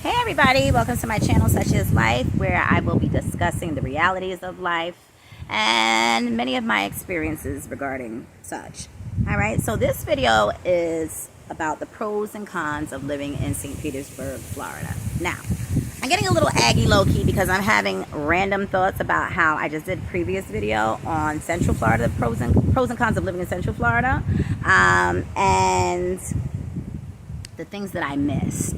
Hey everybody, welcome to my channel Such Is Life, where I will be discussing the realities of life and many of my experiences regarding such. Alright, so this video is about the pros and cons of living in St. Petersburg, Florida. Now, I'm getting a little aggy low-key because I'm having random thoughts about how I just did a previous video on Central Florida, the pros and cons of living in Central Florida, and the things that I missed.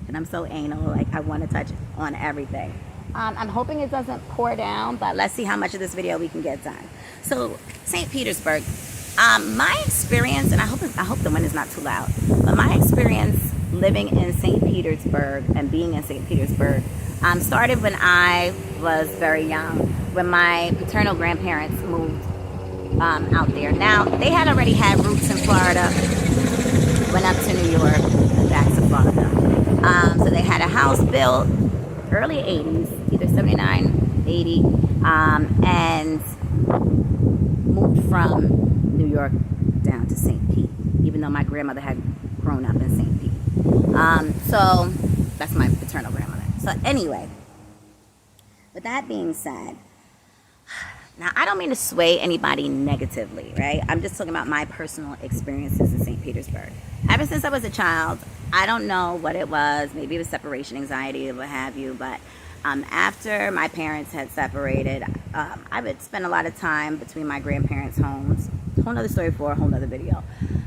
And I'm so anal, like I want to touch on everything. I'm hoping it doesn't pour down, but let's see how much of this video we can get done. So, St. Petersburg, my experience, and I hope the wind is not too loud, but my experience living in St. Petersburg and being in St. Petersburg started when I was very young, when my paternal grandparents moved out there. Now, they had already had roots in Florida, went up to New York, and back to Florida. So they had a house built early 80s, either 79, 80, and moved from New York down to St. Pete, even though my grandmother had grown up in St. Pete. So that's my paternal grandmother. So anyway, with that being said, now I don't mean to sway anybody negatively, right? I'm just talking about my personal experiences in St. Petersburg. Ever since I was a child, I don't know what it was. Maybe it was separation anxiety or what have you. But after my parents had separated, I would spend a lot of time between my grandparents' homes. Whole nother story for a whole nother video.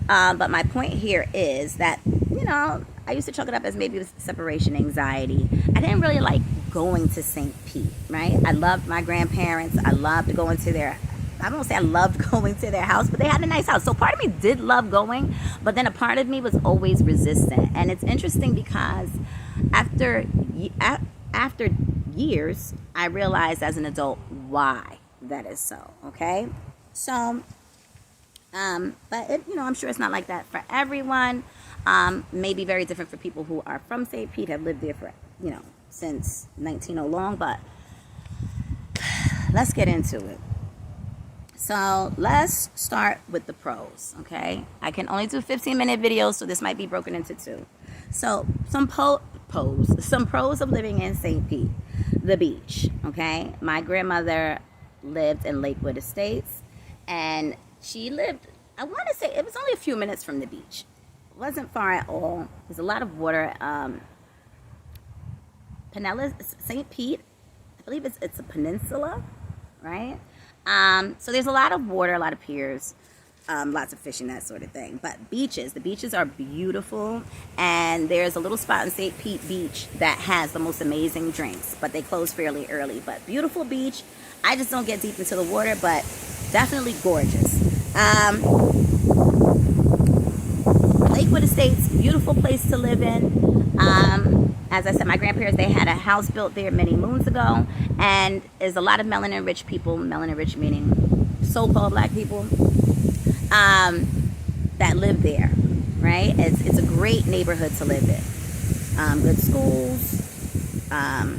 But my point here is that, you know, I used to chalk it up as maybe it was separation anxiety. I didn't really like going to St. Pete, right? I loved my grandparents. I loved going to their, I don't say I loved going to their house, but they had a nice house. So part of me did love going, but then a part of me was always resistant. And it's interesting because after years, I realized as an adult why that is so, okay? So, but it, you know, I'm sure it's not like that for everyone. Maybe very different for people who are from St. Pete, have lived there for, you know, since 1900 long, but let's get into it. So let's start with the pros, okay? I can only do 15-minute videos, so this might be broken into two. So some pros of living in St. Pete. The beach, okay? My grandmother lived in Lakewood Estates, and she lived, I want to say, it was only a few minutes from the beach. It wasn't far at all. There's a lot of water. St. Pete, I believe it's a peninsula, right? So there's a lot of water, a lot of piers, lots of fishing, that sort of thing. But the beaches are beautiful, and there's a little spot in St. Pete Beach that has the most amazing drinks, but they close fairly early. But beautiful beach. I just don't get deep into the water, but definitely gorgeous. Lakewood Estates, beautiful place to live in. As I said, my grandparents, they had a house built there many moons ago, and there's a lot of melanin-rich people, melanin-rich meaning so-called black people, that live there, right? It's a great neighborhood to live in. Good schools. Yeah,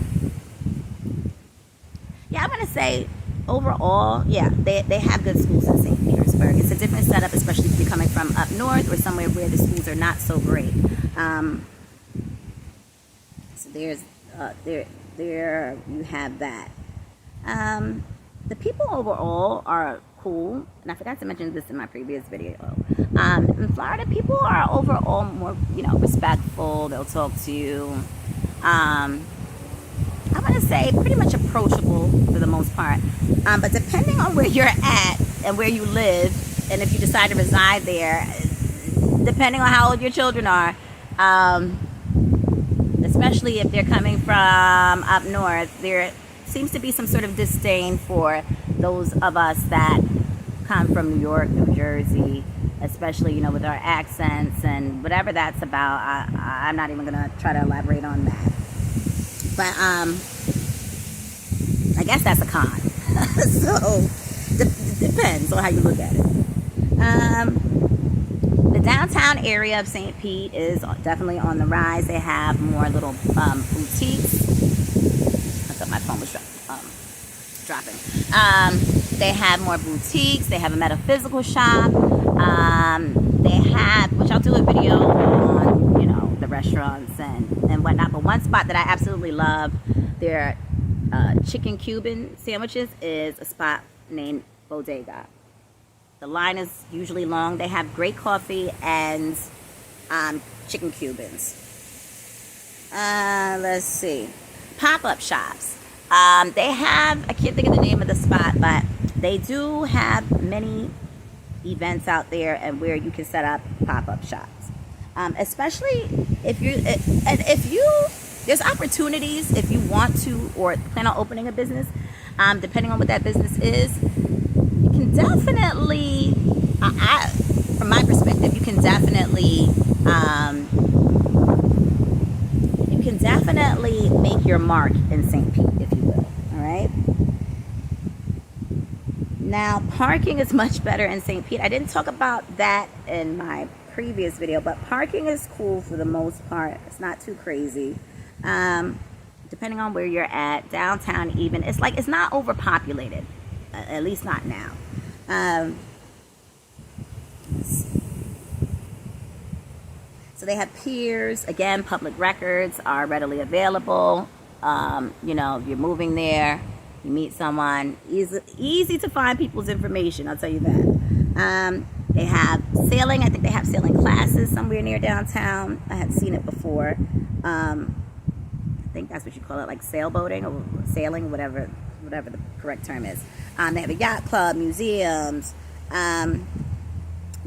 I'm going to say overall, yeah, they have good schools in St. Petersburg. It's a different setup, especially if you're coming from up north or somewhere where the schools are not so great. So there's there you have that. The people overall are cool, and I forgot to mention this in my previous video. In Florida, people are overall more, you know, respectful. They'll talk to you. I'm gonna say pretty much approachable for the most part. But depending on where you're at and where you live, and if you decide to reside there, depending on how old your children are, especially if they're coming from up north, there seems to be some sort of disdain for those of us that come from New York, New Jersey, especially, you know, with our accents and whatever that's about. I'm not even gonna try to elaborate on that. But I guess that's a con. So depends on how you look at it. The downtown area of St. Pete is definitely on the rise. They have more little boutiques. I thought my phone was dropping. They have more boutiques. They have a metaphysical shop. They have, which I'll do a video on, you know, the restaurants and whatnot. But one spot that I absolutely love, their chicken Cuban sandwiches, is a spot named Bodega. The line is usually long. They have great coffee and chicken Cubans. Let's see. Pop-up shops. They have, I can't think of the name of the spot, but they do have many events out there and where you can set up pop-up shops. Especially if there's opportunities if you want to or plan on opening a business, depending on what that business is. You can definitely, from my perspective, you can definitely make your mark in St. Pete, if you will. All right. Now, parking is much better in St. Pete. I didn't talk about that in my previous video, but parking is cool for the most part. It's not too crazy. Depending on where you're at, downtown even, it's not overpopulated, at least not now. So they have piers. Again, public records are readily available. You know, if you're moving there, you meet someone, easy to find people's information, I'll tell you that. They have sailing. I think they have sailing classes somewhere near downtown. I had seen it before. I think that's what you call it, like sailboating or sailing, whatever the correct term is. They have a yacht club, museums.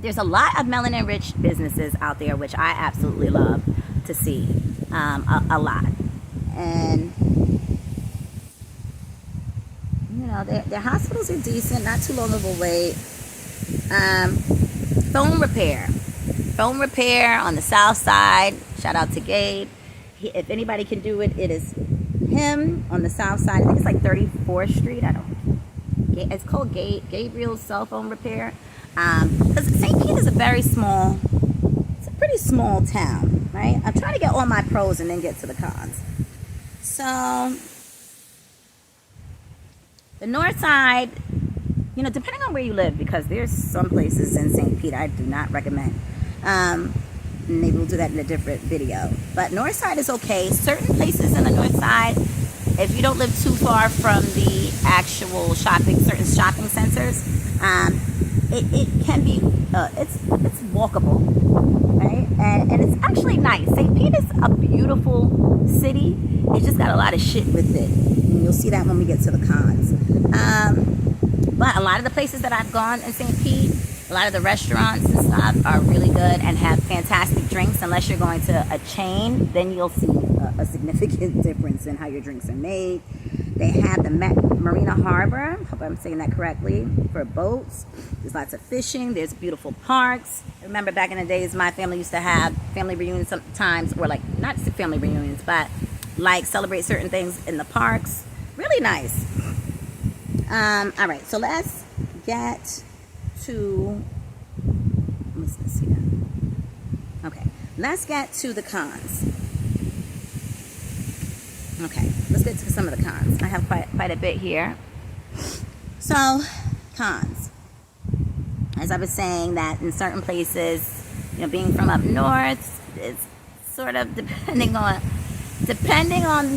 There's a lot of melanin-rich businesses out there, which I absolutely love to see, a lot. And, you know, their hospitals are decent, not too long of a wait. Phone repair on the south side. Shout out to Gabe. If anybody can do it, it is him on the south side. I think it's like 34th Street. It's called Gabriel's Cell Phone Repair. Because St. Pete is it's a pretty small town, right? I'm trying to get all my pros and then get to the cons. So, the north side, you know, depending on where you live, because there's some places in St. Pete I do not recommend. Maybe we'll do that in a different video. But north side is okay. Certain places in the north side, if you don't live too far from the actual certain shopping centers, it can be, it's walkable, right? And it's actually nice. St. Pete is a beautiful city. It's just got a lot of shit with it. And you'll see that when we get to the cons. But a lot of the places that I've gone in St. Pete, a lot of the restaurants and stuff are really good and have fantastic drinks. Unless you're going to a chain, then you'll see a significant difference in how your drinks are made. They have the Marina Harbor, hope I'm saying that correctly, for boats. There's lots of fishing. There's beautiful parks. I remember back in the days, my family used to have family reunions sometimes, or like, not family reunions, but like celebrate certain things in the parks. Really nice. All right, so let's get to, let's see that. Okay, let's get to the cons. Okay, let's get to some of the cons. I have quite a bit here. So, cons. As I was saying, that in certain places, you know, being from up north, it's sort of depending on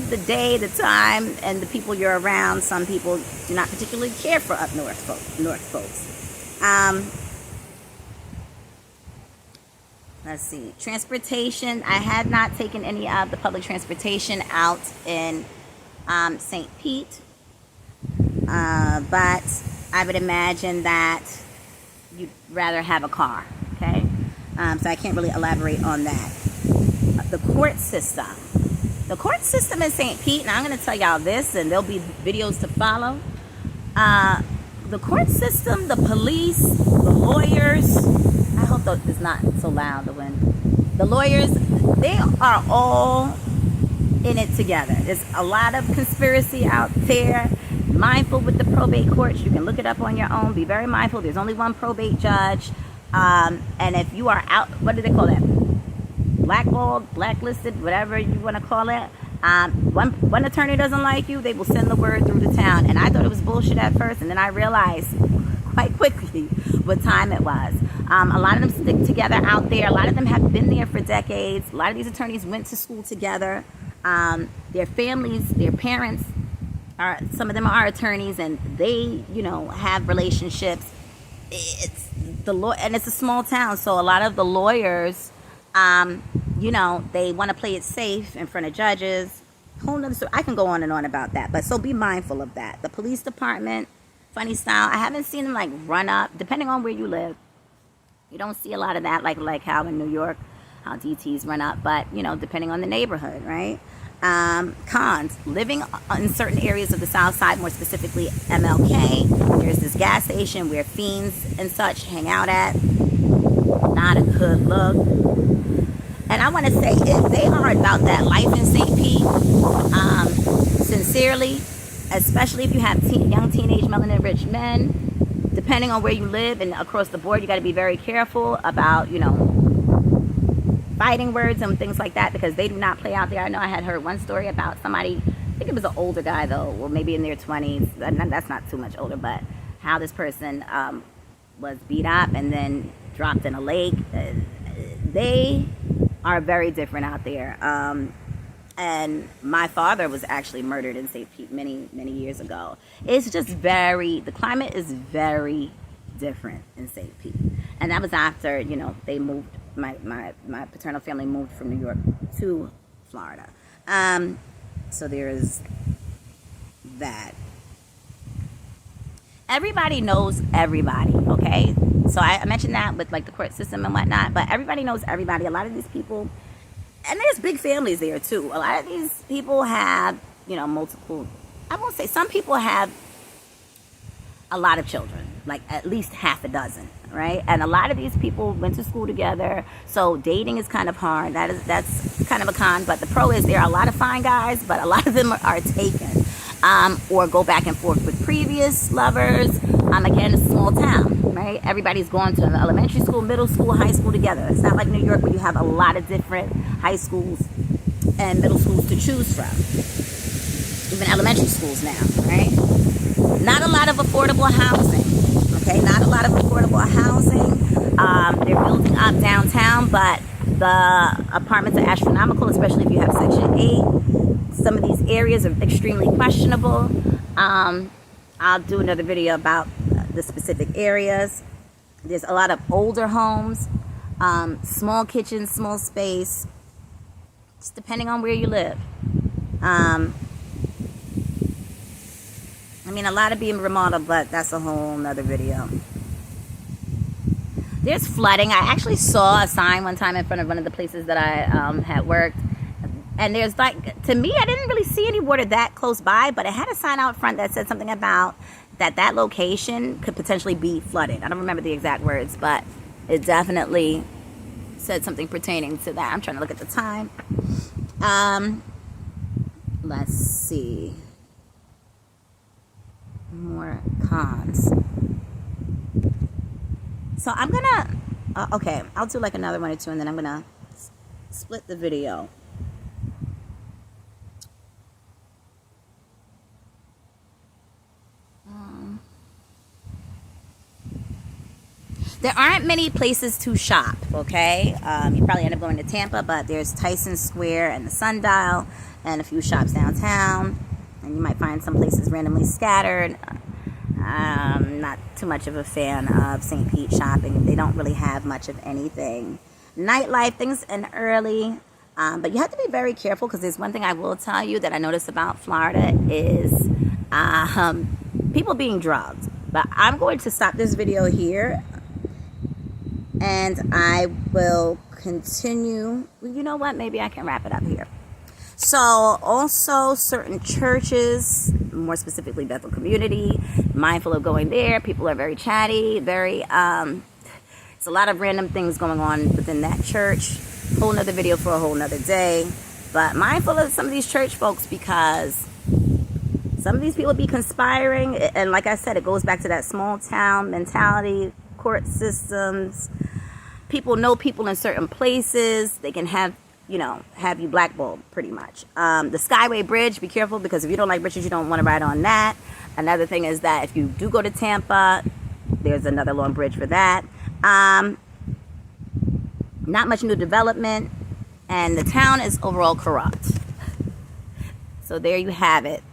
the day, the time, and the people you're around. Some people do not particularly care for up north folks. Let's see. Transportation. I had not taken any of the public transportation out in St. Pete. But I would imagine that you'd rather have a car. Okay? So I can't really elaborate on that. The court system. The court system in St. Pete, and I'm going to tell y'all this, and there'll be videos to follow. The court system, the police, the lawyers, I hope it's not so loud, the wind. The lawyers, they are all in it together. There's a lot of conspiracy out there. Mindful with the probate courts. You can look it up on your own. Be very mindful. There's only one probate judge. And if you are out, what do they call that? Blackballed, blacklisted, whatever you want to call it. One attorney doesn't like you, they will send the word through the town. And I thought it was bullshit at first, and then I realized quite quickly what time it was. A lot of them stick together out there. A lot of them have been there for decades. A lot of these attorneys went to school together. Their families, their parents, some of them are attorneys, and they, have relationships. It's the law, and it's a small town, so a lot of the lawyers, they want to play it safe in front of judges. Whole nother story. I can go on and on about that, but so be mindful of that. The police department, funny style. I haven't seen them like run up, depending on where you live. You don't see a lot of that, like how in New York, how DTs run up, but depending on the neighborhood, right? Cons, living in certain areas of the South Side, more specifically MLK. There's this gas station where fiends and such hang out at. Not a good look. And I want to say, if they are about that life in St. Pete, sincerely, especially if you have young teenage melanin-rich men, depending on where you live and across the board, you got to be very careful about, fighting words and things like that, because they do not play out there. I know I had heard one story about somebody, I think it was an older guy though, or maybe in their 20s, that's not too much older, but how this person was beat up and then dropped in a lake. They are very different out there. And my father was actually murdered in St. Pete many, many years ago. It's just the climate is very different in St. Pete. And that was after, they moved, my paternal family moved from New York to Florida. So there's that. Everybody knows everybody, okay? So I mentioned that with like the court system and whatnot, but everybody knows everybody. A lot of these people, and there's big families there too. A lot of these people have, multiple, I won't say, some people have a lot of children, like at least half a dozen, right? And a lot of these people went to school together, so dating is kind of hard. That's kind of a con, but the pro is there are a lot of fine guys, but a lot of them are taken, or go back and forth with previous lovers. Again, it's a small town, right? Everybody's going to elementary school, middle school, high school together. It's not like New York where you have a lot of different high schools and middle schools to choose from. Even elementary schools now, right? Not a lot of affordable housing, okay? Not a lot of affordable housing. They're building up downtown, but the apartments are astronomical, especially if you have Section 8. Some of these areas are extremely questionable. I'll do another video about the specific areas. There's a lot of older homes, small kitchens, small space, just depending on where you live. A lot of being remodeled, but that's a whole nother video. There's flooding. I actually saw a sign one time in front of one of the places that I had worked. And there's to me, I didn't really see any water that close by, but it had a sign out front that said something about that location could potentially be flooded. I don't remember the exact words, but it definitely said something pertaining to that. I'm trying to look at the time. Let's see. More cons. So I'm gonna, okay, I'll do like another one or two, and then I'm gonna split the video. There aren't many places to shop, okay? You probably end up going to Tampa, but there's Tyson Square and the Sundial and a few shops downtown. And you might find some places randomly scattered. Not too much of a fan of St. Pete shopping. They don't really have much of anything. Nightlife, things end early. But you have to be very careful, because there's one thing I will tell you that I noticed about Florida is people being drugged. But I'm going to stop this video here. And I will continue. You know what? Maybe I can wrap it up here. So also certain churches, more specifically Bethel Community, mindful of going there. People are very chatty, there's a lot of random things going on within that church. Whole nother video for a whole nother day. But mindful of some of these church folks, because some of these people be conspiring. And like I said, it goes back to that small town mentality, court systems. People know people in certain places. They can have you blackballed pretty much. The Skyway Bridge, be careful, because if you don't like bridges, you don't want to ride on that. Another thing is that if you do go to Tampa, there's another long bridge for that. Not much new development, and the town is overall corrupt. So there you have it.